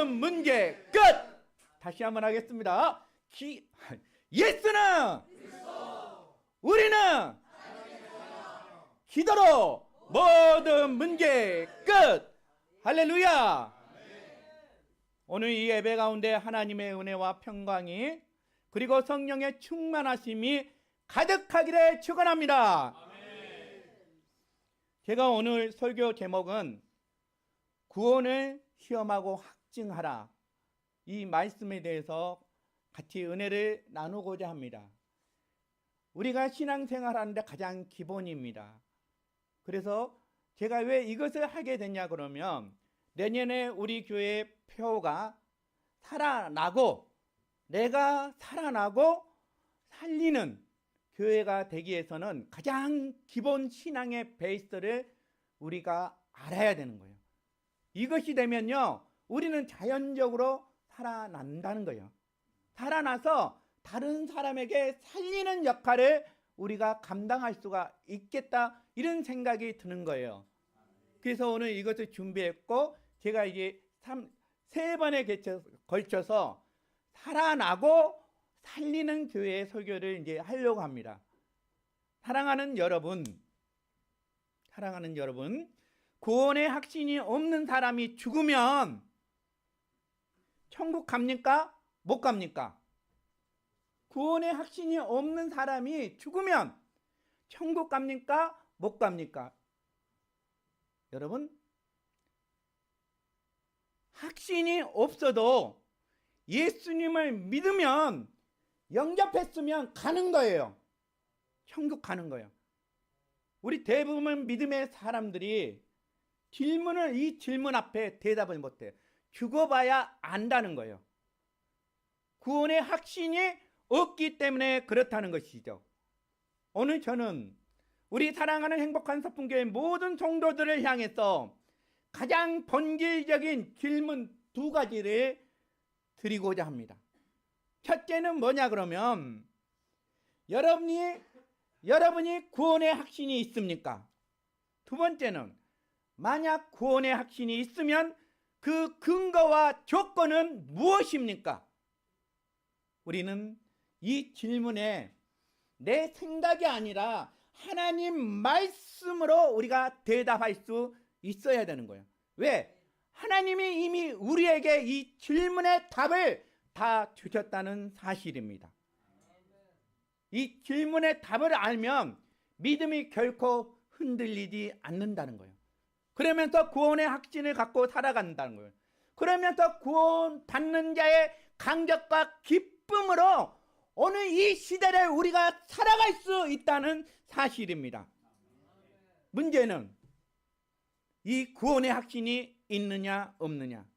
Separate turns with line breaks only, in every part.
모든 문제 끝. 다시 한번 하겠습니다. 예수는 우리는 기도로 모든 문제 끝. 할렐루야. 오늘 이 예배 가운데 하나님의 은혜와 평강이 그리고 성령의 충만하심이 가득하기를 축원합니다. 제가 오늘 설교 제목은 구원을 시험하고 확증하라, 이 말씀에 대해서 같이 은혜를 나누고자 합니다. 우리가 신앙생활하는데 가장 기본입니다. 그래서 제가 왜 이것을 하게 됐냐 그러면, 내년에 우리 교회 표가 살아나고, 내가 살아나고 살리는 교회가 되기 위해서는 가장 기본 신앙의 베이스를 우리가 알아야 되는 거예요. 이것이 되면요, 우리는 자연적으로 살아난다는 거예요. 살아나서 다른 사람에게 살리는 역할을 우리가 감당할 수가 있겠다, 이런 생각이 드는 거예요. 그래서 오늘 이것을 준비했고, 제가 이제 3번에 걸쳐서 살아나고 살리는 교회의 설교를 이제 하려고 합니다. 사랑하는 여러분, 구원의 확신이 없는 사람이 죽으면 천국 갑니까? 못 갑니까? 구원의 확신이 없는 사람이 죽으면 천국 갑니까? 못 갑니까? 여러분, 확신이 없어도 예수님을 믿으면, 영접했으면 가는 거예요. 천국 가는 거예요. 우리 대부분 믿음의 사람들이 이 질문 앞에 대답을 못해요. 죽어봐야 안다는 거예요. 구원의 확신이 없기 때문에 그렇다는 것이죠. 오늘 저는 우리 사랑하는 행복한 서풍교회 모든 성도들을 향해서 가장 본질적인 질문 2가지를 드리고자 합니다. 첫째는 뭐냐 그러면, 여러분이 구원의 확신이 있습니까? 두 번째는, 만약 구원의 확신이 있으면 그 근거와 조건은 무엇입니까? 우리는 이 질문에 내 생각이 아니라 하나님 말씀으로 우리가 대답할 수 있어야 되는 거예요. 왜? 하나님이 이미 우리에게 이 질문의 답을 다 주셨다는 사실입니다. 이 질문의 답을 알면 믿음이 결코 흔들리지 않는다는 거예요. 그러면서 구원의 확신을 갖고 살아간다는 거예요. 그러면서 구원 받는 자의 감격과 기쁨으로 오늘 이 시대를 우리가 살아갈 수 있다는 사실입니다. 문제는 이 구원의 확신이 있느냐 없느냐,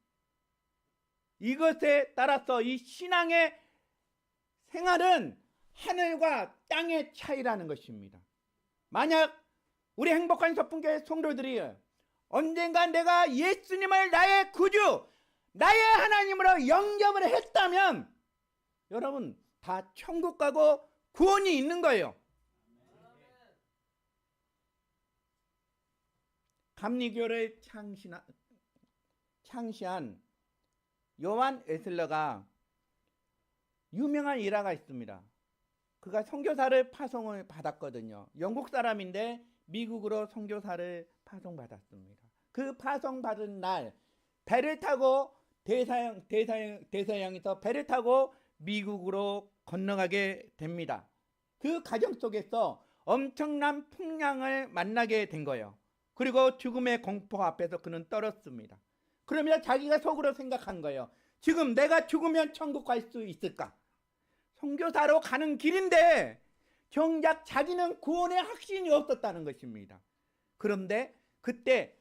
이것에 따라서 이 신앙의 생활은 하늘과 땅의 차이라는 것입니다. 만약 우리 행복한 서풍교회 성도들이 언젠가 내가 예수님을 나의 구주, 나의 하나님으로 영접을 했다면 여러분 다 천국 가고 구원이 있는 거예요. 감리교를 창시한 요한 웨슬러가 유명한 일화가 있습니다. 그가 선교사를 파송을 받았거든요. 영국 사람인데 미국으로 선교사를 파송받았습니다. 그 파송받은 날 배를 타고 대서양에서 배를 타고 미국으로 건너가게 됩니다. 그 과정 속에서 엄청난 풍랑을 만나게 된 거예요. 그리고 죽음의 공포 앞에서 그는 떨었습니다. 그러면 자기가 속으로 생각한 거예요. 지금 내가 죽으면 천국 갈 수 있을까? 선교사로 가는 길인데 정작 자기는 구원의 확신이 없었다는 것입니다. 그런데 그때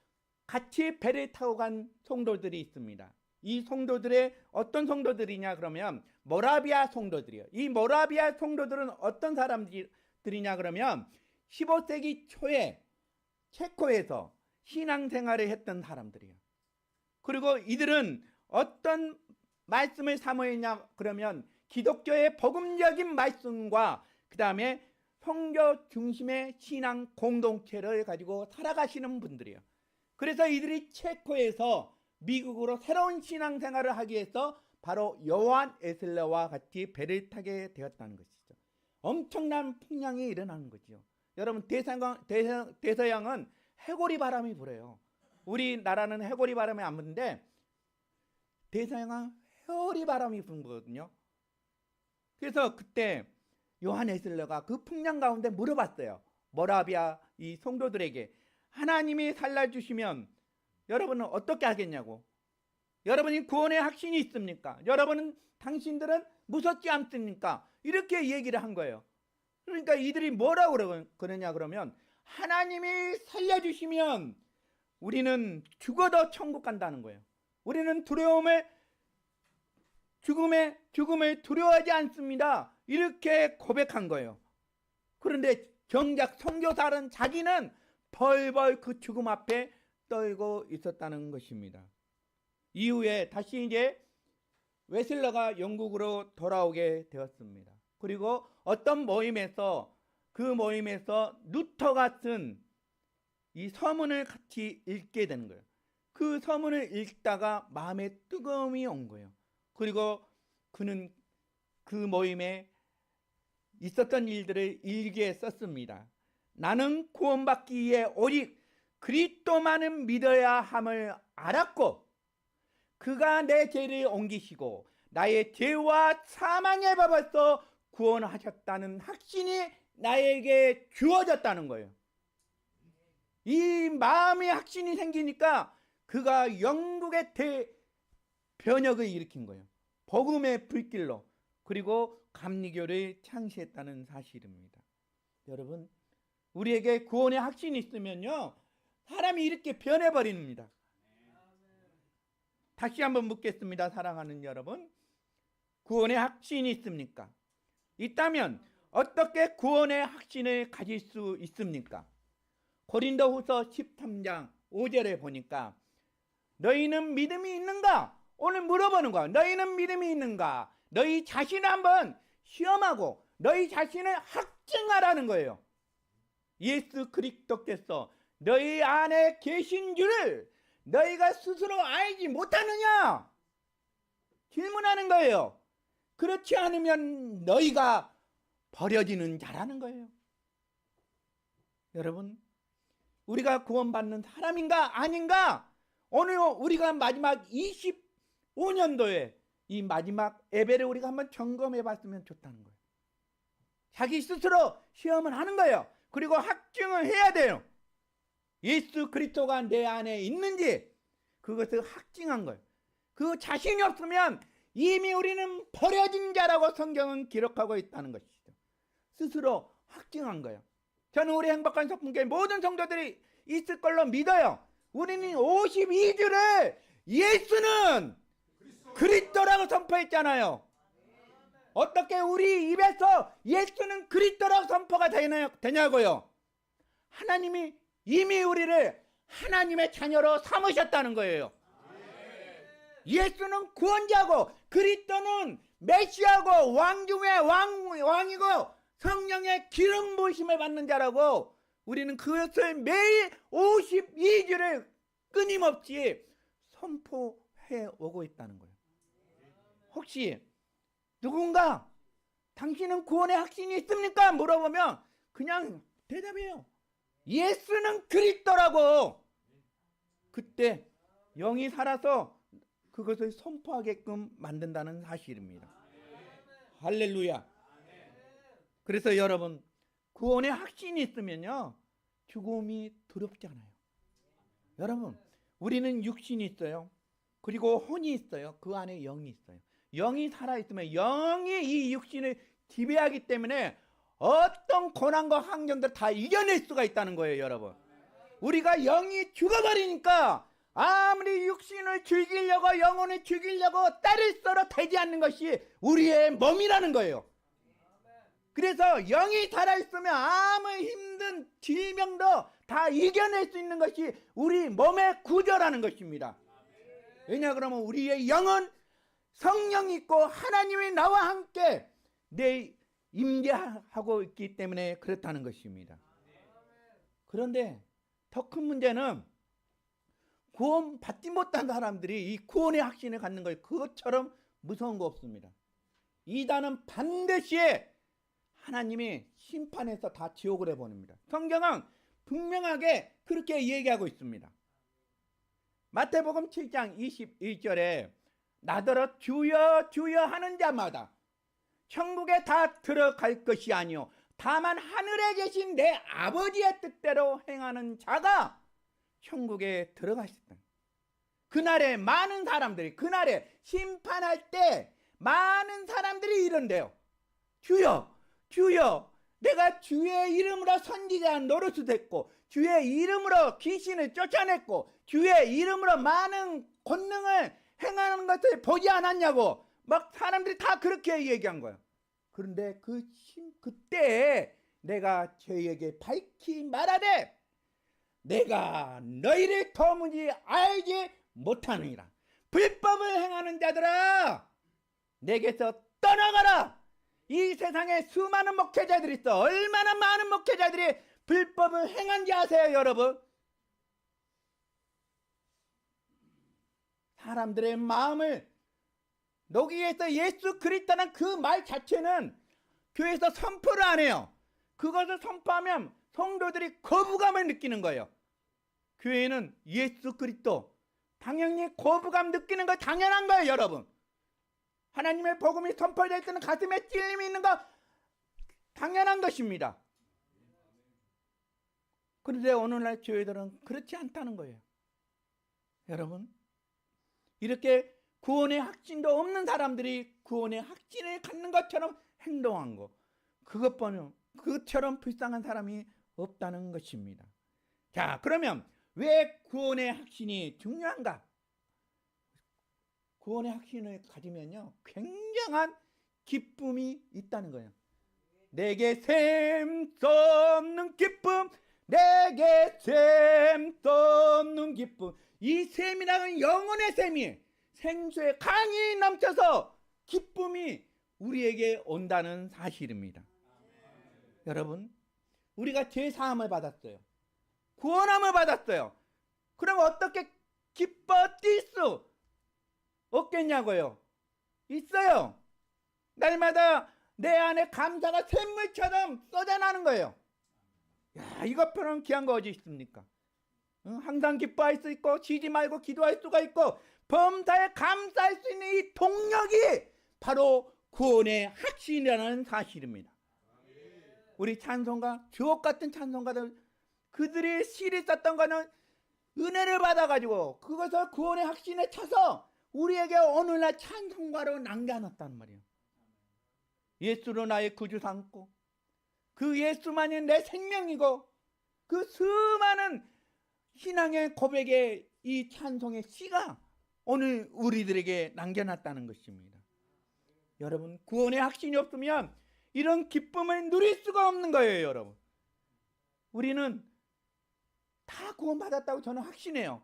같이 배를 타고 간 성도들이 있습니다. 이 성도들의 어떤 성도들이냐 그러면 모라비아 성도들이에요. 이 모라비아 성도들은 어떤 사람들이냐 그러면 15세기 초에 체코에서 신앙생활을 했던 사람들이에요. 그리고 이들은 어떤 말씀을 사모했냐 그러면 기독교의 복음적인 말씀과 그 다음에 선교 중심의 신앙 공동체를 가지고 살아가시는 분들이에요. 그래서 이들이 체코에서 미국으로 새로운 신앙생활을 하기 위해서 바로 요한 웨슬레와 같이 배를 타게 되었다는 것이죠. 엄청난 풍랑이 일어나는 거죠. 여러분, 대서양은 해골이 바람이 불어요. 우리나라는 해골이 바람이 안 부는데 대서양은 해골이 바람이 부는 거거든요. 그래서 그때 요한 웨슬레가 그 풍랑 가운데 물어봤어요. 모라비아 이 성도들에게 하나님이 살려주시면 여러분은 어떻게 하겠냐고. 여러분이 구원의 확신이 있습니까? 당신들은 무섭지 않습니까? 이렇게 얘기를 한 거예요. 그러니까 이들이 뭐라고 그러냐 그러면 하나님이 살려주시면 우리는 죽어도 천국 간다는 거예요. 우리는 죽음을 두려워하지 않습니다. 이렇게 고백한 거예요. 그런데 정작 선교사는 자기는 벌벌 그 죽음 앞에 떨고 있었다는 것입니다. 이후에 다시 이제 웨슬레가 영국으로 돌아오게 되었습니다. 그리고 어떤 모임에서 루터가 쓴 이 서문을 같이 읽게 되는 거예요. 그 서문을 읽다가 마음에 뜨거움이 온 거예요. 그리고 그는 그 모임에 있었던 일들을 일기에 썼습니다. 나는 구원받기 위해 오직 그리스도만을 믿어야 함을 알았고 그가 내 죄를 옮기시고 나의 죄와 사망의 법에서 구원하셨다는 확신이 나에게 주어졌다는 거예요. 이 마음의 확신이 생기니까 그가 영국의 대변혁을 일으킨 거예요. 복음의 불길로. 그리고 감리교를 창시했다는 사실입니다. 여러분, 우리에게 구원의 확신이 있으면요 사람이 이렇게 변해버립니다. 다시 한번 묻겠습니다. 사랑하는 여러분, 구원의 확신이 있습니까? 있다면 어떻게 구원의 확신을 가질 수 있습니까? 고린도후서 13장 5절에 보니까 너희는 믿음이 있는가? 오늘 물어보는 거야. 너희는 믿음이 있는가? 너희 자신을 한번 시험하고 너희 자신을 확증하라는 거예요. 예수 그리스도께서 너희 안에 계신 줄을 너희가 스스로 알지 못하느냐? 질문하는 거예요. 그렇지 않으면 너희가 버려지는 자라는 거예요. 여러분, 우리가 구원받는 사람인가 아닌가? 오늘 우리가 마지막 25년도에 이 마지막 예배를 우리가 한번 점검해 봤으면 좋다는 거예요. 자기 스스로 시험을 하는 거예요. 그리고 확증을 해야 돼요. 예수 그리스도가 내 안에 있는지 그것을 확증한 거예요. 그 자신이 없으면 이미 우리는 버려진 자라고 성경은 기록하고 있다는 것이죠. 스스로 확증한 거예요. 저는 우리 행복한 소품교회 모든 성도들이 있을 걸로 믿어요. 우리는 52주를 예수는 그리스도라고 선포했잖아요. 어떻게 우리 입에서 예수는 그리스도라고 선포가 되냐고요. 하나님이 이미 우리를 하나님의 자녀로 삼으셨다는 거예요. 예수는 구원자고 그리스도는 메시아고 왕 중에 왕이고 성령의 기름 부으심을 받는 자라고 우리는 그것을 매일 52주를 끊임없이 선포해 오고 있다는 거예요. 혹시 누군가 당신은 구원의 확신이 있습니까? 물어보면 그냥 대답해요. 예수는 그리스도라고. 그때 영이 살아서 그것을 선포하게끔 만든다는 사실입니다. 할렐루야. 그래서 여러분, 구원의 확신이 있으면요 죽음이 두렵지 않아요. 여러분, 우리는 육신이 있어요. 그리고 혼이 있어요. 그 안에 영이 있어요. 영이 살아있으면 영이 이 육신을 지배하기 때문에 어떤 고난과 환경들 다 이겨낼 수가 있다는 거예요. 여러분, 우리가 영이 죽어버리니까 아무리 육신을 즐기려고 영혼을 죽이려고 때를 썰어 대지 않는 것이 우리의 몸이라는 거예요. 그래서 영이 살아있으면 아무 힘든 질병도 다 이겨낼 수 있는 것이 우리 몸의 구조라는 것입니다. 왜냐 그러면 우리의 영은 성령이 있고 하나님이 나와 함께 내 임재하고 있기 때문에 그렇다는 것입니다. 그런데 더 큰 문제는 구원 받지 못한 사람들이 이 구원의 확신을 갖는 거예요. 그것처럼 무서운 거 없습니다. 이단은 반드시 하나님이 심판해서 다 지옥을 해보냅니다. 성경은 분명하게 그렇게 얘기하고 있습니다. 마태복음 7장 21절에 나더러 주여 주여 하는 자마다 천국에 다 들어갈 것이 아니요 다만 하늘에 계신 내 아버지의 뜻대로 행하는 자가 천국에 들어가셨다. 그날에 많은 사람들이, 그날에 심판할 때 많은 사람들이 이런대요. 주여 주여, 내가 주의 이름으로 선지자 노릇을 했고 주의 이름으로 귀신을 쫓아냈고 주의 이름으로 많은 권능을 행하는 것을 보지 않았냐고 막 사람들이 다 그렇게 얘기한 거예요. 그런데 그때 내가 저희에게 밝히 말하되 내가 너희를 도무지 알지 못하느니라. 불법을 행하는 자들아 내게서 떠나가라. 이 세상에 수많은 목회자들이 있어. 얼마나 많은 목회자들이 불법을 행한지 아세요, 여러분? 사람들의 마음을 녹이기 위해서 예수 그리스도는 그 말 자체는 교회에서 선포를 안 해요. 그것을 선포하면 성도들이 거부감을 느끼는 거예요. 교회는 예수 그리스도 당연히 거부감 느끼는 거 당연한 거예요, 여러분. 하나님의 복음이 선포될 때는 가슴에 찔림이 있는 거 당연한 것입니다. 그런데 오늘날 교회들은 그렇지 않다는 거예요. 여러분, 이렇게 구원의 확신도 없는 사람들이 구원의 확신을 갖는 것처럼 행동한 거, 그것처럼 불쌍한 사람이 없다는 것입니다. 자, 그러면 왜 구원의 확신이 중요한가? 구원의 확신을 가지면요 굉장한 기쁨이 있다는 거예요. 내게 셈도 없는 기쁨, 내게 셈도 없는 기쁨. 이 셈이라는 영혼의 셈이 생수의 강이 넘쳐서 기쁨이 우리에게 온다는 사실입니다. 여러분, 우리가 죄사함을 받았어요. 구원함을 받았어요. 그럼 어떻게 기뻐 뛸 수 없겠냐고요? 있어요. 날마다 내 안에 감사가 샘물처럼 쏟아나는 거예요. 야, 이것처럼 귀한 거 어디 있습니까? 항상 기뻐할 수 있고 쉬지 말고 기도할 수가 있고 범사에 감사할 수 있는 이 동력이 바로 구원의 확신이라는 사실입니다. 우리 찬송가, 주옥 같은 찬송가들, 그들이 시를 썼던 거는 은혜를 받아가지고 그것을 구원의 확신에 차서 우리에게 오늘날 찬송가로 남겨놨단 말이에요. 예수로 나의 구주 삼고 그 예수만이 내 생명이고 그 수많은 신앙의 고백의 이 찬송의 시가 오늘 우리들에게 남겨놨다는 것입니다. 여러분, 구원의 확신이 없으면 이런 기쁨을 누릴 수가 없는 거예요, 여러분. 우리는 다 구원받았다고 저는 확신해요.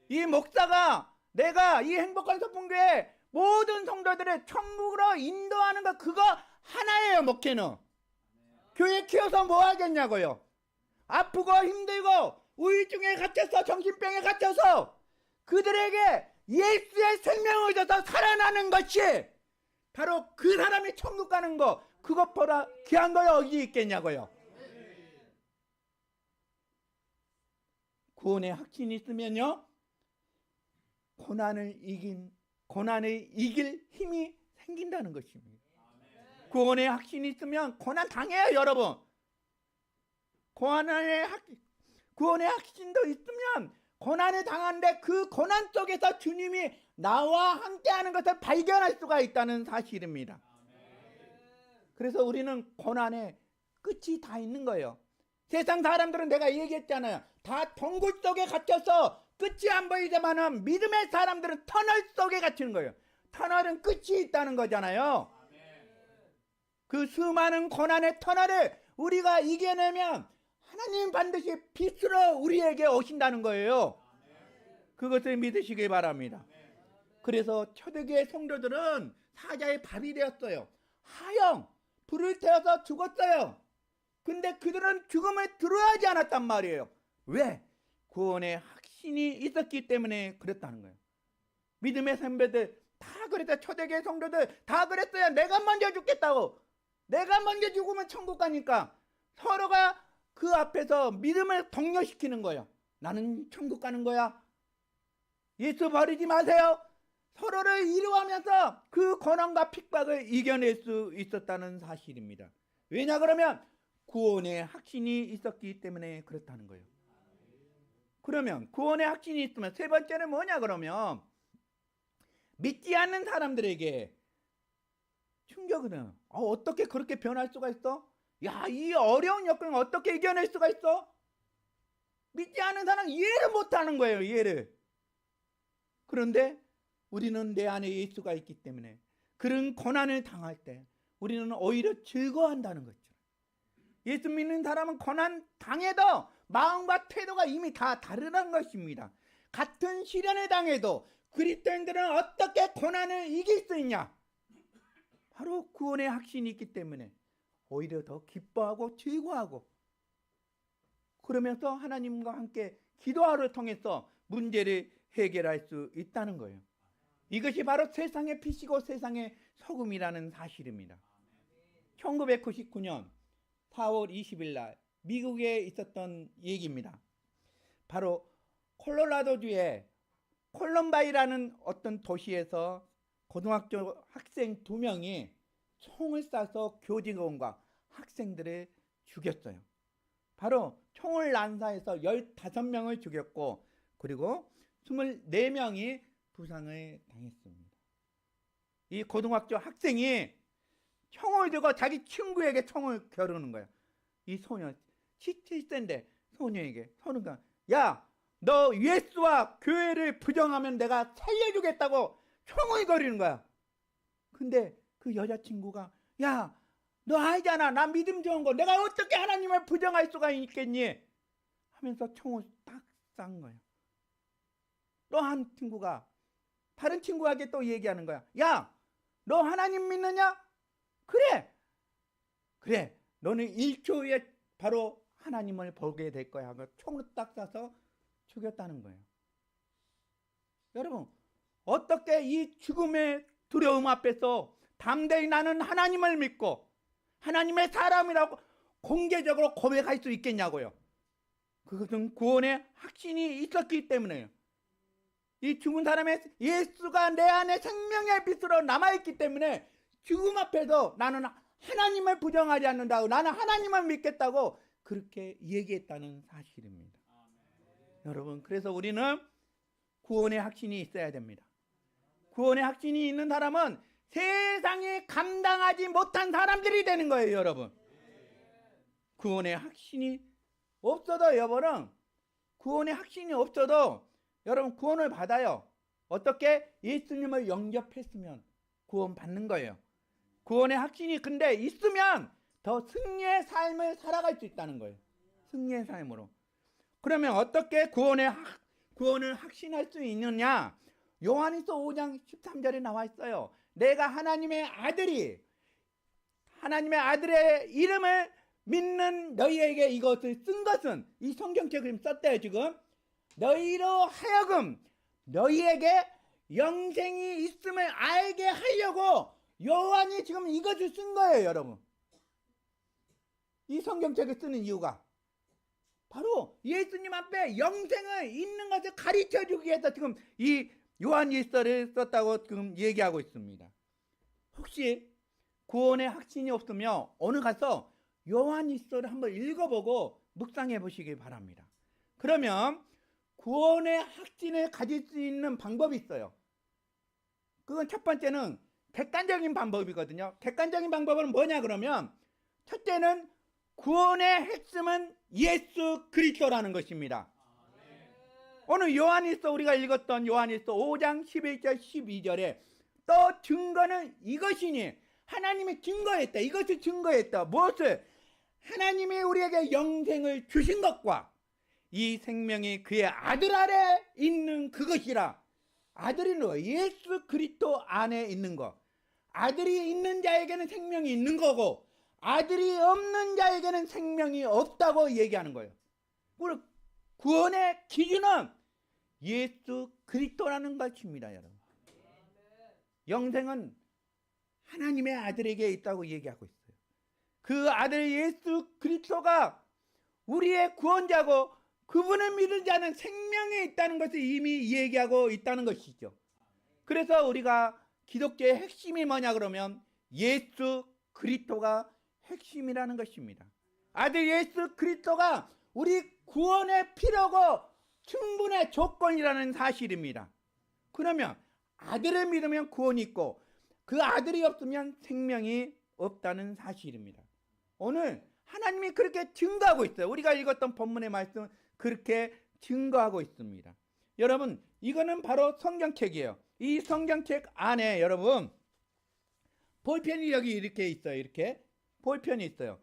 이 목사가 내가 이 행복한 소풍교회 모든 성도들을 천국으로 인도하는 거 그거 하나예요. 목회는 교회 키워서 뭐 하겠냐고요. 아프고 힘들고 우울증에 갇혀서 정신병에 갇혀서 그들에게 예수의 생명을 줘서 살아나는 것이 바로 그 사람이 천국 가는 거, 그것보다 귀한 거 어디 있겠냐고요. 구원의 확신이 있으면요 고난을 이길 힘이 생긴다는 것입니다. 구원의 확신이 있으면 고난 당해요, 여러분. 구원의 확신도 있으면 고난을 당하는데 그 고난 속에서 주님이 나와 함께하는 것을 발견할 수가 있다는 사실입니다. 그래서 우리는 고난의 끝이 다 있는 거예요. 세상 사람들은 내가 얘기했잖아요. 다 동굴 속에 갇혀서 끝이 안 보이지만은 믿음의 사람들은 터널 속에 갇히는 거예요. 터널은 끝이 있다는 거잖아요. 그 수많은 고난의 터널을 우리가 이겨내면 하나님 반드시 빛으로 우리에게 오신다는 거예요. 그것을 믿으시기 바랍니다. 그래서 초대교회 성도들은 사자의 밥이 되었어요. 하영, 불을 태워서 죽었어요. 근데 그들은 죽음을 두려워하지 않았단 말이에요. 왜? 구원의 확신 확신이 있었기 때문에 그랬다는 거예요. 믿음의 선배들 다 그랬어요. 초대교회 성도들 다 그랬어요. 내가 먼저 죽겠다고. 내가 먼저 죽으면 천국 가니까 서로가 그 앞에서 믿음을 독려시키는 거예요. 나는 천국 가는 거야. 예수 버리지 마세요. 서로를 위로하면서 그 고난과 핍박을 이겨낼 수 있었다는 사실입니다. 왜냐 그러면 구원의 확신이 있었기 때문에 그렇다는 거예요. 그러면 구원의 확신이 있으면 세 번째는 뭐냐 그러면 믿지 않는 사람들에게 충격을 해요. 어떻게 그렇게 변할 수가 있어? 야, 이 어려운 역경을 어떻게 이겨낼 수가 있어? 믿지 않는 사람 이해를 못하는 거예요. 이해를. 그런데 우리는 내 안에 예수가 있기 때문에 그런 고난을 당할 때 우리는 오히려 즐거워한다는 거죠. 예수 믿는 사람은 고난 당해도 마음과 태도가 이미 다 다르다는 것입니다. 같은 시련을 당해도 그리스도인들은 어떻게 고난을 이길 수 있냐? 바로 구원의 확신이 있기 때문에 오히려 더 기뻐하고 즐거워하고 그러면서 하나님과 함께 기도하를 통해서 문제를 해결할 수 있다는 거예요. 이것이 바로 세상의 빛이고 세상의 소금이라는 사실입니다. 1999년 4월 20일 날 미국에 있었던 얘기입니다. 바로 콜로라도주의 콜럼바이라는 어떤 도시에서 고등학교 학생 2명이 총을 쏴서 교직원과 학생들을 죽였어요. 바로 총을 난사해서 15명을 죽였고 그리고 24명이 부상을 당했습니다. 이 고등학교 학생이 총을 들고 자기 친구에게 총을 겨루는 거야. 이 소년 17세인데 소녀에게 소년가 야, 너 예수와 교회를 부정하면 내가 살려주겠다고 총을 거리는 거야. 근데 그 여자친구가 야, 너 알잖아. 나 믿음 좋은 거 내가 어떻게 하나님을 부정할 수가 있겠니? 하면서 총을 딱 싼 거예요. 또 한 친구가 다른 친구에게 또 얘기하는 거야. 야, 너 하나님 믿느냐? 그래 너는 1초 후에 바로 하나님을 보게 될 거야 하고 총을 딱 쏴서 죽였다는 거예요. 여러분 어떻게 이 죽음의 두려움 앞에서 담대히 나는 하나님을 믿고 하나님의 사람이라고 공개적으로 고백할 수 있겠냐고요. 그것은 구원의 확신이 있었기 때문에요. 이 죽은 사람의 예수가 내 안에 생명의 빛으로 남아있기 때문에 죽음 앞에서 나는 하나님을 부정하지 않는다고 나는 하나님을 믿겠다고 그렇게 얘기했다는 사실입니다. 여러분 그래서 우리는 구원의 확신이 있어야 됩니다. 구원의 확신이 있는 사람은 세상이 감당하지 못한 사람들이 되는 거예요. 여러분 구원의 확신이 없어도 여러분은 구원의 확신이 없어도 여러분 구원을 받아요. 어떻게? 예수님을 영접했으면 구원 받는 거예요. 구원의 확신이 근데 있으면 더 승리의 삶을 살아갈 수 있다는 거예요. 승리의 삶으로. 그러면 어떻게 구원을 확신할 수 있느냐? 요한일서 5장 13절에 나와 있어요. 내가 하나님의 아들의 이름을 믿는 너희에게 이것을 쓴 것은 이 성경책을 썼대요. 지금 너희로 하여금 너희에게 영생이 있음을 알게 하려고 요한이 지금 이것을 쓴 거예요. 여러분 이 성경책을 쓰는 이유가 바로 예수님 앞에 영생을 있는 것을 가르쳐 주기 위해서 지금 이 요한일서를 썼다고 지금 얘기하고 있습니다. 혹시 구원의 확신이 없으면 오늘 가서 요한일서를 한번 읽어보고 묵상해 보시기 바랍니다. 그러면 구원의 확신을 가질 수 있는 방법이 있어요. 그건 첫 번째는 객관적인 방법이거든요. 객관적인 방법은 뭐냐 그러면 첫째는 구원의 핵심은 예수 그리스도라는 것입니다. 오늘 요한일서 우리가 읽었던 요한일서 5장 11절 12절에 또 증거는 이것이니 하나님이 증거했다. 이것을 증거했다. 무엇을? 하나님이 우리에게 영생을 주신 것과 이 생명이 그의 아들 아래 있는 그것이라. 아들이 누구예요? 예수 그리스도 안에 있는 것. 아들이 있는 자에게는 생명이 있는 거고 아들이 없는 자에게는 생명이 없다고 얘기하는 거예요. 구원의 기준은 예수 그리스도라는 것입니다, 여러분. 영생은 하나님의 아들에게 있다고 얘기하고 있어요. 그 아들 예수 그리스도가 우리의 구원자고 그분을 믿은 자는 생명이 있다는 것을 이미 얘기하고 있다는 것이죠. 그래서 우리가 기독교의 핵심이 뭐냐 그러면 예수 그리스도가 핵심이라는 것입니다. 아들 예수 그리스도가 우리 구원의 필요고 충분의 조건이라는 사실입니다. 그러면 아들을 믿으면 구원이 있고 그 아들이 없으면 생명이 없다는 사실입니다. 오늘 하나님이 그렇게 증거하고 있어요. 우리가 읽었던 본문의 말씀은 그렇게 증거하고 있습니다. 여러분, 이거는 바로 성경책이에요. 이 성경책 안에 여러분 볼펜이 여기 이렇게 있어요. 이렇게 볼펜이 있어요.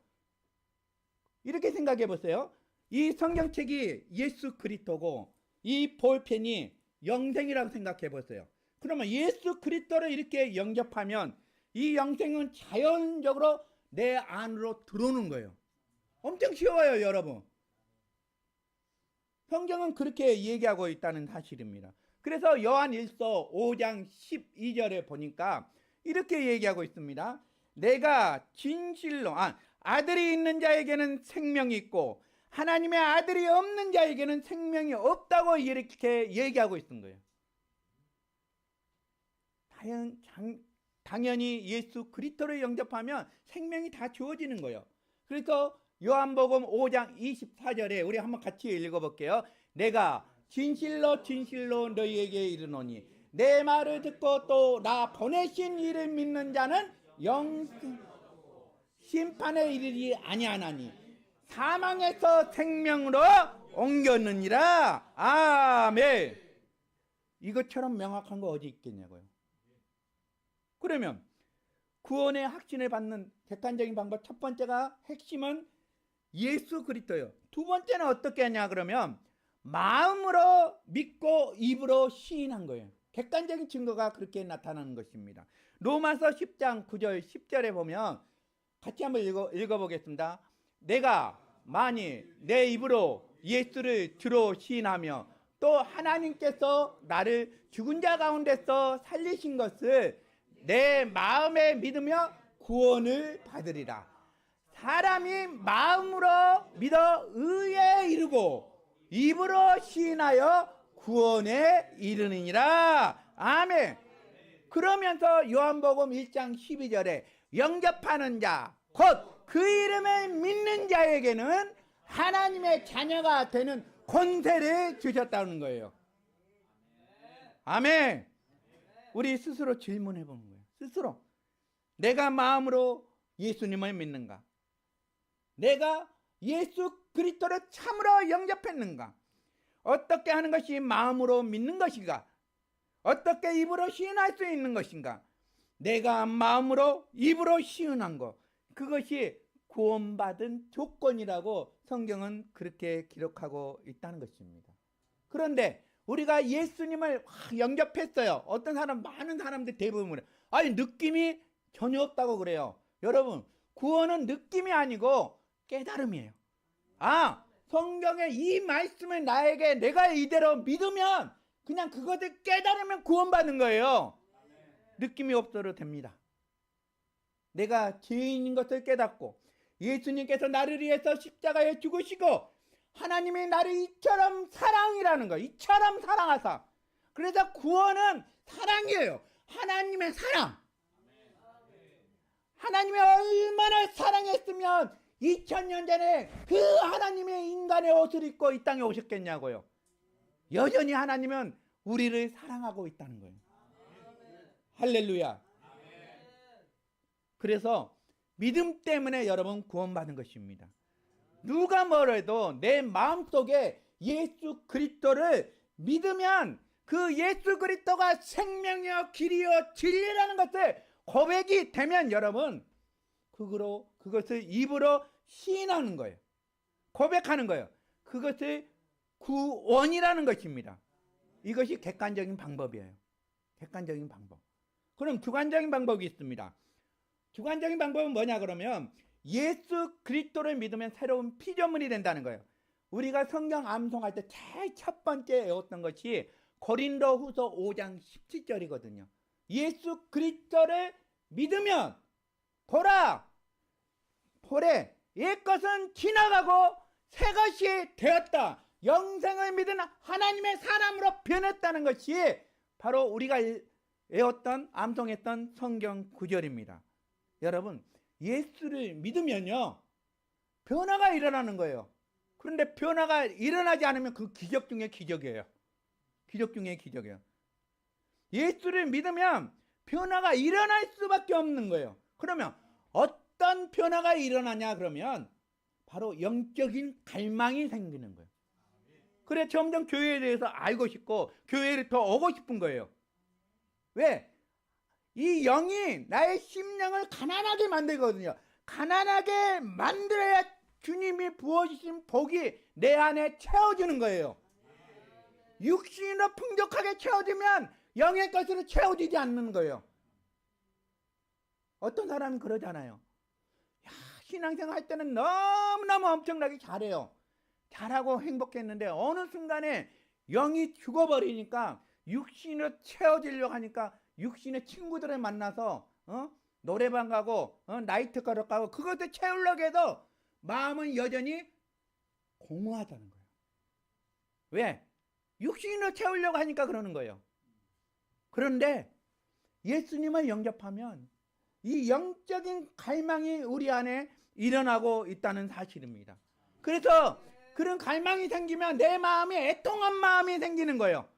이렇게 생각해 보세요. 이 성경책이 예수 그리스도고 이 볼펜이 영생이라고 생각해 보세요. 그러면 예수 그리스도를 이렇게 영접하면 이 영생은 자연적으로 내 안으로 들어오는 거예요. 엄청 쉬워요, 여러분. 성경은 그렇게 얘기하고 있다는 사실입니다. 그래서 요한일서 5장 12절에 보니까 이렇게 얘기하고 있습니다. 내가 진실로 아들이 있는 자에게는 생명이 있고 하나님의 아들이 없는 자에게는 생명이 없다고 이렇게 얘기하고 있는 거예요. 당연히 예수 그리스도를 영접하면 생명이 다 주어지는 거예요. 그래서 요한복음 5장 24절에 우리 한번 같이 읽어볼게요. 내가 진실로 진실로 너희에게 이르노니 내 말을 듣고 또 나 보내신 이를 믿는 자는 영생 심판에 이르지 아니하나니 사망에서 생명으로 옮겼느니라. 아멘. 이것처럼 명확한 거 어디 있겠냐고요. 그러면 구원의 확신을 받는 객관적인 방법 첫 번째가 핵심은 예수 그리스도예요. 두 번째는 어떻게 하냐 그러면 마음으로 믿고 입으로 시인한 거예요. 객관적인 증거가 그렇게 나타나는 것입니다. 로마서 10장 9절 10절에 보면 같이 한번 읽어보겠습니다. 내가 만일 내 입으로 예수를 주로 시인하며 또 하나님께서 나를 죽은 자 가운데서 살리신 것을 내 마음에 믿으며 구원을 받으리라. 사람이 마음으로 믿어 의에 이르고 입으로 시인하여 구원에 이르느니라. 아멘. 그러면서 요한복음 1장 12절에 영접하는 자 곧 그 이름을 믿는 자에게는 하나님의 자녀가 되는 권세를 주셨다는 거예요. 아멘. 우리 스스로 질문해 보는 거예요. 스스로 내가 마음으로 예수님을 믿는가? 내가 예수 그리스도를 참으로 영접했는가? 어떻게 하는 것이 마음으로 믿는 것인가? 어떻게 입으로 시인할 수 있는 것인가? 내가 마음으로 입으로 시인한 것, 그것이 구원받은 조건이라고 성경은 그렇게 기록하고 있다는 것입니다. 그런데 우리가 예수님을 영접했어요. 어떤 사람, 많은 사람들 대부분 아니 느낌이 전혀 없다고 그래요. 여러분, 구원은 느낌이 아니고 깨달음이에요. 성경의 이 말씀을 나에게 내가 이대로 믿으면 그냥 그것을 깨달으면 구원받는 거예요. 느낌이 없어도 됩니다. 내가 죄인인 것을 깨닫고 예수님께서 나를 위해서 십자가에 죽으시고 하나님이 나를 이처럼 사랑이라는 거, 이처럼 사랑하사. 그래서 구원은 사랑이에요. 하나님의 사랑. 하나님이 얼마나 사랑했으면 2000년 전에 그 하나님의 인간의 옷을 입고 이 땅에 오셨겠냐고요. 여전히 하나님은 우리를 사랑하고 있다는 거예요. 할렐루야. 그래서 믿음 때문에 여러분 구원받은 것입니다. 누가 뭐래도 내 마음속에 예수 그리스도를 믿으면 그 예수 그리스도가 생명이요 길이요 진리라는 것을 고백이 되면 여러분 그것을 입으로 시인하는 거예요. 고백하는 거예요. 그것을 구원이라는 것입니다. 이것이 객관적인 방법이에요. 객관적인 방법. 그럼 주관적인 방법이 있습니다. 주관적인 방법은 뭐냐 그러면 예수 그리스도를 믿으면 새로운 피조물이 된다는 거예요. 우리가 성경 암송할 때 제일 첫 번째 외웠던 것이 고린도후서 5장 17절이거든요. 예수 그리스도를 믿으면 보래 옛것은 지나가고 새 것이 되었다. 영생을 믿은 하나님의 사람으로 변했다는 것이 바로 우리가 외웠던 암송했던 성경 구절입니다. 여러분, 예수를 믿으면요 변화가 일어나는 거예요. 그런데 변화가 일어나지 않으면 그 기적 중에 기적이에요. 기적 중에 기적이에요. 예수를 믿으면 변화가 일어날 수밖에 없는 거예요. 그러면 어떤 변화가 일어나냐 그러면 바로 영적인 갈망이 생기는 거예요. 그래 점점 교회에 대해서 알고 싶고 교회를 더 오고 싶은 거예요. 왜? 이 영이 나의 심령을 가난하게 만들거든요. 가난하게 만들어야 주님이 부어주신 복이 내 안에 채워지는 거예요. 육신으로 풍족하게 채워지면 영의 것으로 채워지지 않는 거예요. 어떤 사람이 그러잖아요. 야, 신앙생활 할 때는 너무너무 엄청나게 잘해요. 잘하고 행복했는데 어느 순간에 영이 죽어버리니까 육신으로 채워지려고 하니까 육신의 친구들을 만나서 노래방 가고 나이트클럽 가고 그것도 채우려고 해도 마음은 여전히 공허하다는 거예요. 왜? 육신으로 채우려고 하니까 그러는 거예요. 그런데 예수님을 영접하면 이 영적인 갈망이 우리 안에 일어나고 있다는 사실입니다. 그래서 그런 갈망이 생기면 내 마음에 애통한 마음이 생기는 거예요.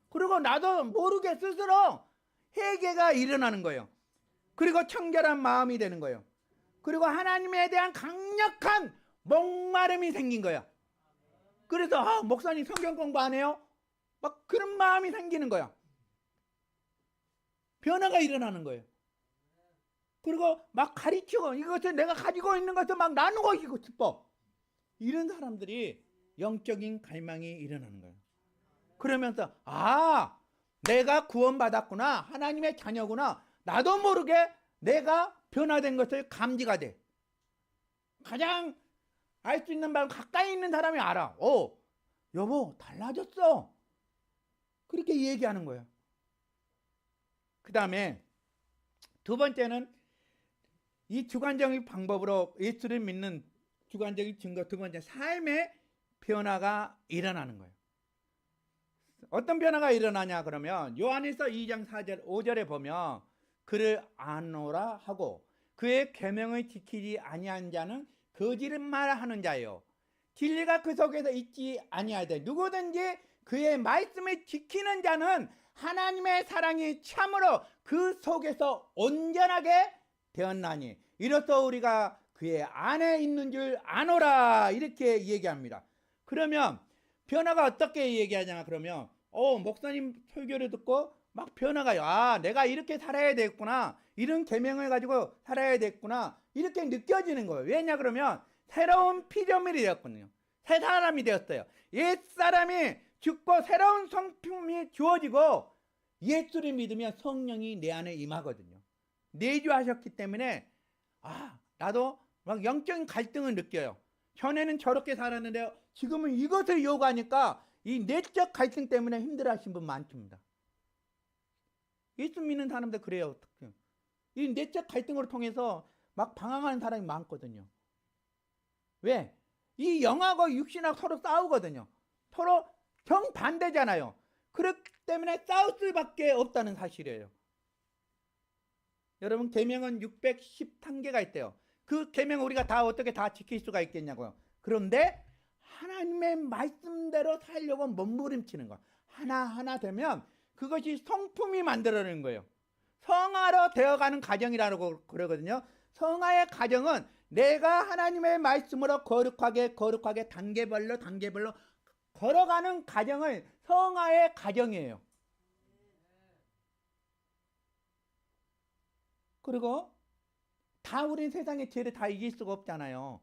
그리고 나도 모르게 스스로 회개가 일어나는 거예요. 그리고 청결한 마음이 되는 거예요. 그리고 하나님에 대한 강력한 목마름이 생긴 거야. 그래서 목사님 성경 공부 안 해요? 막 그런 마음이 생기는 거야. 변화가 일어나는 거예요. 그리고 막 가르치고 이것을 내가 가지고 있는 것을 막 나누고 싶어. 이런 사람들이 영적인 갈망이 일어나는 거예요. 그러면서 내가 구원받았구나. 하나님의 자녀구나. 나도 모르게 내가 변화된 것을 감지가 돼. 가장 알 수 있는 바는 가까이 있는 사람이 알아. 여보 달라졌어. 그렇게 얘기하는 거예요. 그 다음에 두 번째는 이 주관적인 방법으로 예수를 믿는 주관적인 증거 두 번째 삶의 변화가 일어나는 거예요. 어떤 변화가 일어나냐 그러면 요한일서 2장 4절 5절에 보면 그를 아노라 하고 그의 계명을 지키지 아니한 자는 거짓말하는 자요 진리가 그 속에서 있지 아니하되 누구든지 그의 말씀을 지키는 자는 하나님의 사랑이 참으로 그 속에서 온전하게 되었나니 이로써 우리가 그의 안에 있는 줄 아노라 이렇게 얘기합니다. 그러면 변화가 어떻게 얘기하냐 그러면 목사님 설교를 듣고 막 변화가 내가 이렇게 살아야 되겠구나 이런 계명을 가지고 살아야 되겠구나 이렇게 느껴지는 거예요. 왜냐 그러면 새로운 피조물이 되었거든요. 새 사람이 되었어요. 옛 사람이 죽고 새로운 성품이 주어지고 예수를 믿으면 성령이 내 안에 임하거든요. 내주하셨기 때문에 나도 막 영적인 갈등을 느껴요. 전에는 저렇게 살았는데 지금은 이것을 요구하니까 이 내적 갈등 때문에 힘들어하시는 분 많습니다. 예수 믿는 사람들 그래요. 특히 이 내적 갈등을 통해서 막 방황하는 사람이 많거든요. 왜? 이 영하고 육신하고 서로 싸우거든요. 서로 정반대잖아요. 그렇기 때문에 싸울 수밖에 없다는 사실이에요. 여러분 계명은 613개가 있대요. 그 계명 우리가 다 어떻게 다 지킬 수가 있겠냐고요. 그런데 하나님의 말씀대로 살려고 몸부림치는 거. 하나하나 되면 그것이 성품이 만들어내는 거예요. 성화로 되어가는 과정이라고 그러거든요. 성화의 과정은 내가 하나님의 말씀으로 거룩하게 단계별로 걸어가는 과정을 성화의 과정이에요. 그리고 다 우린 세상의 죄를 다 이길 수가 없잖아요.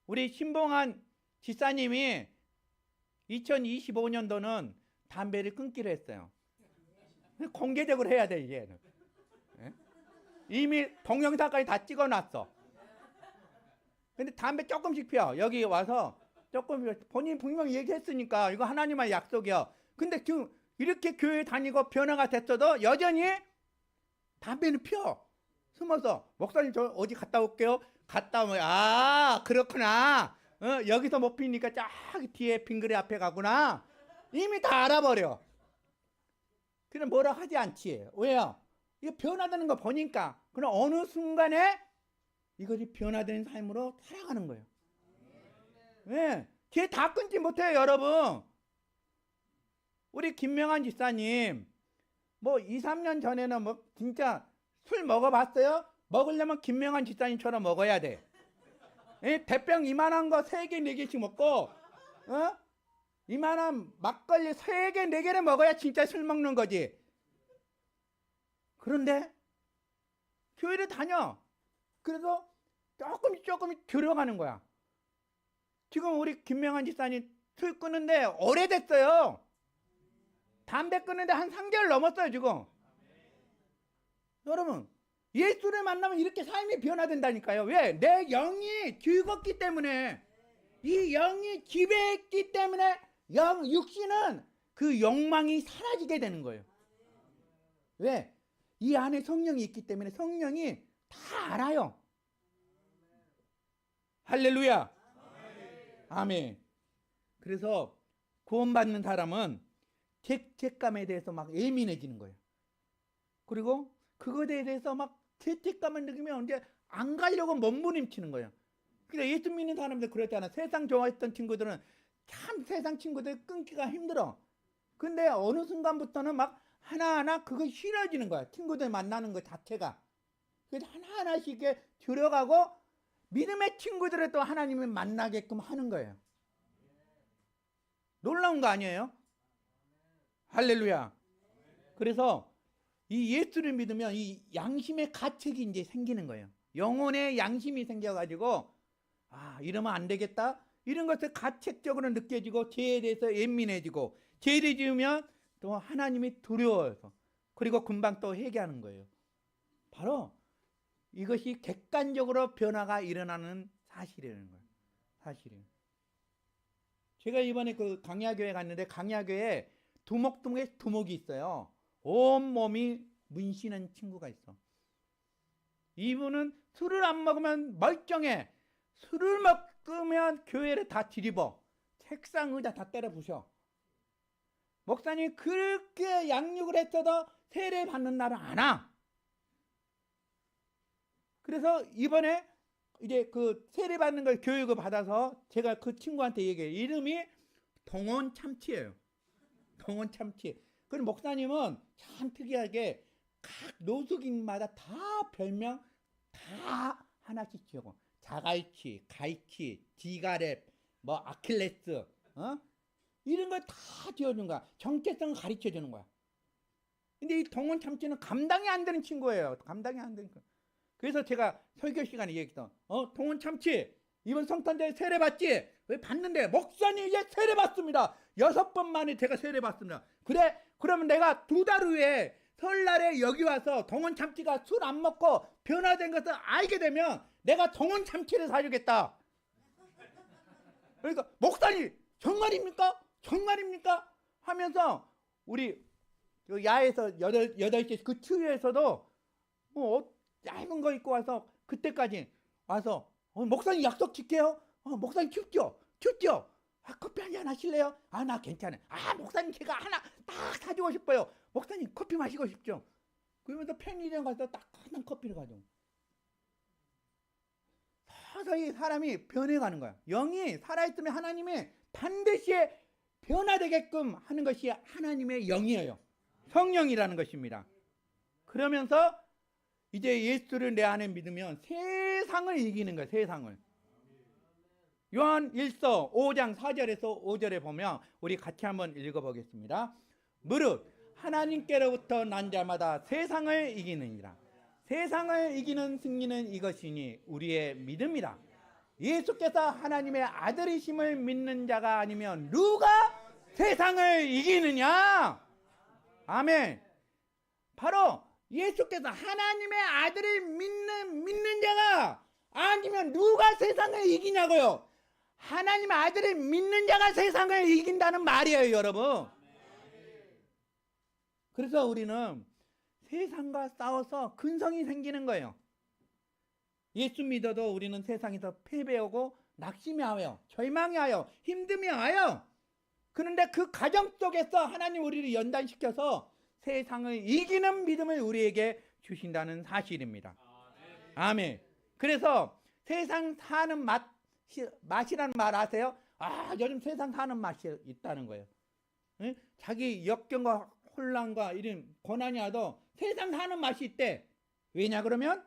우리 신봉한 지사님이 2025년도는 담배를 끊기로 했어요. 공개적으로 해야 돼 이제는. 이미 동영상까지 다 찍어놨어. 근데 담배 조금씩 피워. 여기 와서 조금 본인이 분명히 얘기했으니까 이거 하나님의 약속이야. 근데 지금 이렇게 교회 다니고 변화가 됐어도 여전히 담배는 피워. 숨어서 목사님 저 어디 갔다 올게요. 갔다 오면 아 그렇구나. 여기서 못 피니까 저기 뒤에 빙그레 앞에 가구나. 이미 다 알아버려. 그럼 뭐라 하지 않지. 왜요? 이거 변화되는 거 보니까. 그럼 어느 순간에 이것이 변화된 삶으로 살아가는 거예요. 네. 걔 다 끊지 못해요, 여러분. 우리 김명환 집사님 뭐 2, 3년 전에는 뭐 진짜 술 먹어봤어요? 먹으려면 김명환 집사님처럼 먹어야 돼. 대병 이만한 거 3개, 4개씩 먹고 이만한 막걸리 3개, 4개를 먹어야 진짜 술 먹는 거지. 그런데 교회를 다녀. 그래서 조금씩 들어가는 거야. 지금 우리 김명환 집사님 술 끊는데 오래됐어요. 담배 끊는데 한 3개월 넘었어요 지금. 여러분 예수를 만나면 이렇게 삶이 변화된다니까요. 왜? 내 영이 죽었기 때문에. 이 영이 지배했기 때문에 육신은 그 욕망이 사라지게 되는 거예요. 왜? 이 안에 성령이 있기 때문에 성령이 다 알아요. 할렐루야. 아멘. 그래서 구원받는 사람은 죄책감에 대해서 막 예민해지는 거예요. 그리고 그것에 대해서 막 죄책감을 느끼면 이제 안 가려고 몸부림치는 거예요. 근데 예수 믿는 사람들 그랬잖아. 세상 좋아했던 친구들은 참 세상 친구들 끊기가 힘들어. 근데 어느 순간부터는 막 하나하나 그거 싫어지는 거야. 친구들 만나는 것 자체가. 그래서 하나하나씩 들어가고 믿음의 친구들을 또 하나님을 만나게끔 하는 거예요. 놀라운 거 아니에요? 할렐루야. 그래서 이 예수를 믿으면 이 양심의 가책이 이제 생기는 거예요. 영혼의 양심이 생겨가지고 아 이러면 안 되겠다. 이런 것을 가책적으로 느껴지고 죄에 대해서 예민해지고 죄를 지으면 또 하나님이 두려워서 그리고 금방 또 회개하는 거예요. 바로 이것이 객관적으로 변화가 일어나는 사실이라는 거예요. 사실이에요. 제가 이번에 그 강야교회 갔는데 강야교회에 두목이 있어요. 온몸이 문신한 친구가 있어. 이분은 술을 안 먹으면 멀쩡해. 술을 먹으면 교회를 다 뒤집어. 책상 의자 다 때려 부셔. 목사님 그렇게 양육을 했어도 세례 받는 날은 안 와. 그래서 이번에 이제 그 세례 받는 걸 교육을 받아서 제가 그 친구한테 얘기해요. 이름이 동원 참치예요. 동원 참치. 그럼 목사님은 참 특이하게 각 노숙인마다 다 별명 다 하나씩 지어고 자갈치, 갈치, 지가랩, 뭐 아킬레스, 이런 걸 다 지어준 거야. 정체성을 가르쳐 주는 거야. 근데 이 동원 참치는 감당이 안 되는 친구예요. 감당이 안 되니까. 그래서 제가 설교 시간에 얘기했어. 동원 참치 이번 성탄절에 세례 받지? 왜 받는데? 목사님 이제 세례 받습니다. 6번 만에 제가 세례 받습니다. 그래? 그러면 내가 2달 후에 설날에 여기 와서 동원 참치가 술 안 먹고 변화된 것을 알게 되면 내가 동원 참치를 사주겠다. 그러니까 목사님 정말입니까? 정말입니까? 하면서 우리 야에서 8시 그 추위에서도 뭐 얇은 거 입고 와서 그때까지 와서 목사님 약속 지켜요? 목사님 춥죠? 춥죠? 커피 한잔 하실래요? 나 괜찮아요. 목사님 제가 하나 딱 사주고 싶어요. 목사님 커피 마시고 싶죠? 그러면서 편의점 가서 따뜻한 커피를 가져. 서서히 사람이 변해가는 거야. 영이 살아있으면 하나님이 반드시 변화되게끔 하는 것이 하나님의 영이에요. 성령이라는 것입니다. 그러면서 이제 예수를 내 안에 믿으면 세상을 이기는 거예요. 세상을. 요한 1서 5장 4절에서 5절에 보면 우리 같이 한번 읽어보겠습니다. 무릇 하나님께로부터 난 자마다 세상을 이기느니라. 세상을 이기는 승리는 이것이니 우리의 믿음이라. 예수께서 하나님의 아들이심을 믿는 자가 아니면 누가 세상을 이기느냐? 아멘. 바로 예수께서 하나님의 아들을 믿는 자가 아니면 누가 세상을 이기냐고요. 하나님의 아들을 믿는 자가 세상을 이긴다는 말이에요, 여러분. 그래서 우리는 세상과 싸워서 근성이 생기는 거예요. 예수 믿어도 우리는 세상에서 패배하고 낙심이 와요. 절망이 와요. 힘듦이 와요. 그런데 그 가정 속에서 하나님 우리를 연단시켜서 세상을 이기는 믿음을 우리에게 주신다는 사실입니다. 아멘. 그래서 세상 사는 맛이라는 말 아세요? 요즘 세상 사는 맛이 있다는 거예요. 응? 자기 역경과 혼란과 이런 고난이 와도 세상 사는 맛이 있대. 왜냐 그러면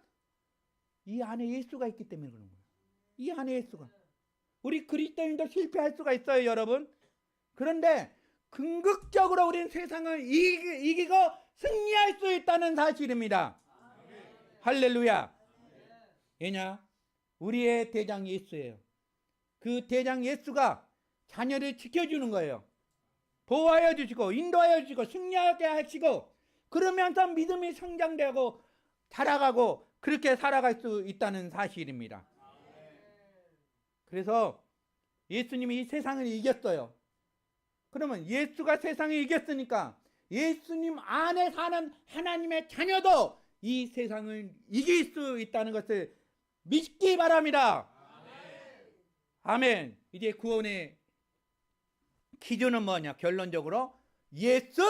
이 안에 예수가 있기 때문에 그런 거예요. 이 안에 예수가. 우리 그리스도인도 실패할 수가 있어요, 여러분. 그런데 궁극적으로 우리는 세상을 이기고 승리할 수 있다는 사실입니다. 할렐루야. 왜냐? 우리의 대장 예수예요. 그 대장 예수가 자녀를 지켜주는 거예요. 보호하여 주시고 인도하여 주시고 승리하게 하시고 그러면서 믿음이 성장되고 자라가고 그렇게 살아갈 수 있다는 사실입니다. 그래서 예수님이 이 세상을 이겼어요. 그러면 예수가 세상을 이겼으니까 예수님 안에 사는 하나님의 자녀도 이 세상을 이길 수 있다는 것을 믿기 바랍니다. 아멘. 이제 구원의 기준은 뭐냐? 결론적으로 예수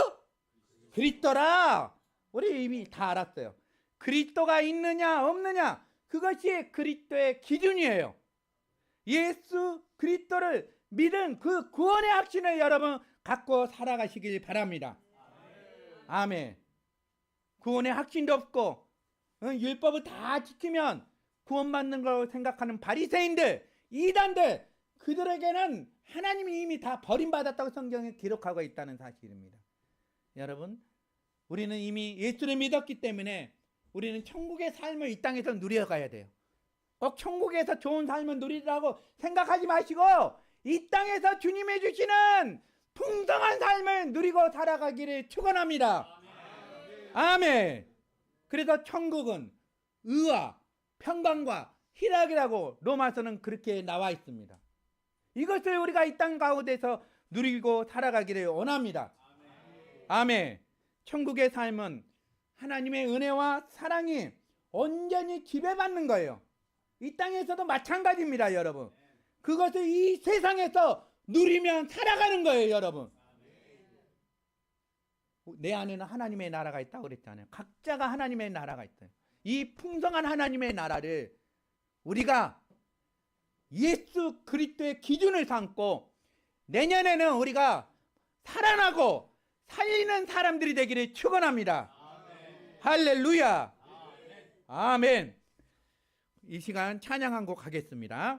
그리스도라. 우리 이미 다 알았어요. 그리스도가 있느냐 없느냐 그것이 그리스도의 기준이에요. 예수 그리스도를 믿은 그 구원의 확신을 여러분 갖고 살아가시길 바랍니다. 아멘. 구원의 확신도 없고 율법을 다 지키면 구원받는 걸 생각하는 바리새인들, 이단들, 그들에게는 하나님이 이미 다 버림받았다고 성경에 기록하고 있다는 사실입니다. 여러분, 우리는 이미 예수를 믿었기 때문에 우리는 천국의 삶을 이 땅에서 누려가야 돼요. 꼭 천국에서 좋은 삶을 누리라고 생각하지 마시고 이 땅에서 주님이 주시는 풍성한 삶을 누리고 살아가기를 축원합니다. 아멘. 그래서 천국은 의와 평강과 희락이라고 로마서는 그렇게 나와 있습니다. 이것을 우리가 이 땅 가운데서 누리고 살아가기를 원합니다. 아멘. 천국의 삶은 하나님의 은혜와 사랑이 온전히 지배받는 거예요. 이 땅에서도 마찬가지입니다, 여러분. 그것을 이 세상에서 누리면 살아가는 거예요, 여러분. 내 안에는 하나님의 나라가 있다고 그랬잖아요. 각자가 하나님의 나라가 있어요. 이 풍성한 하나님의 나라를 우리가 예수 그리스도의 기준을 삼고 내년에는 우리가 살아나고 살리는 사람들이 되기를 축원합니다. 할렐루야. 아멘. 이 시간 찬양 한 곡 하겠습니다.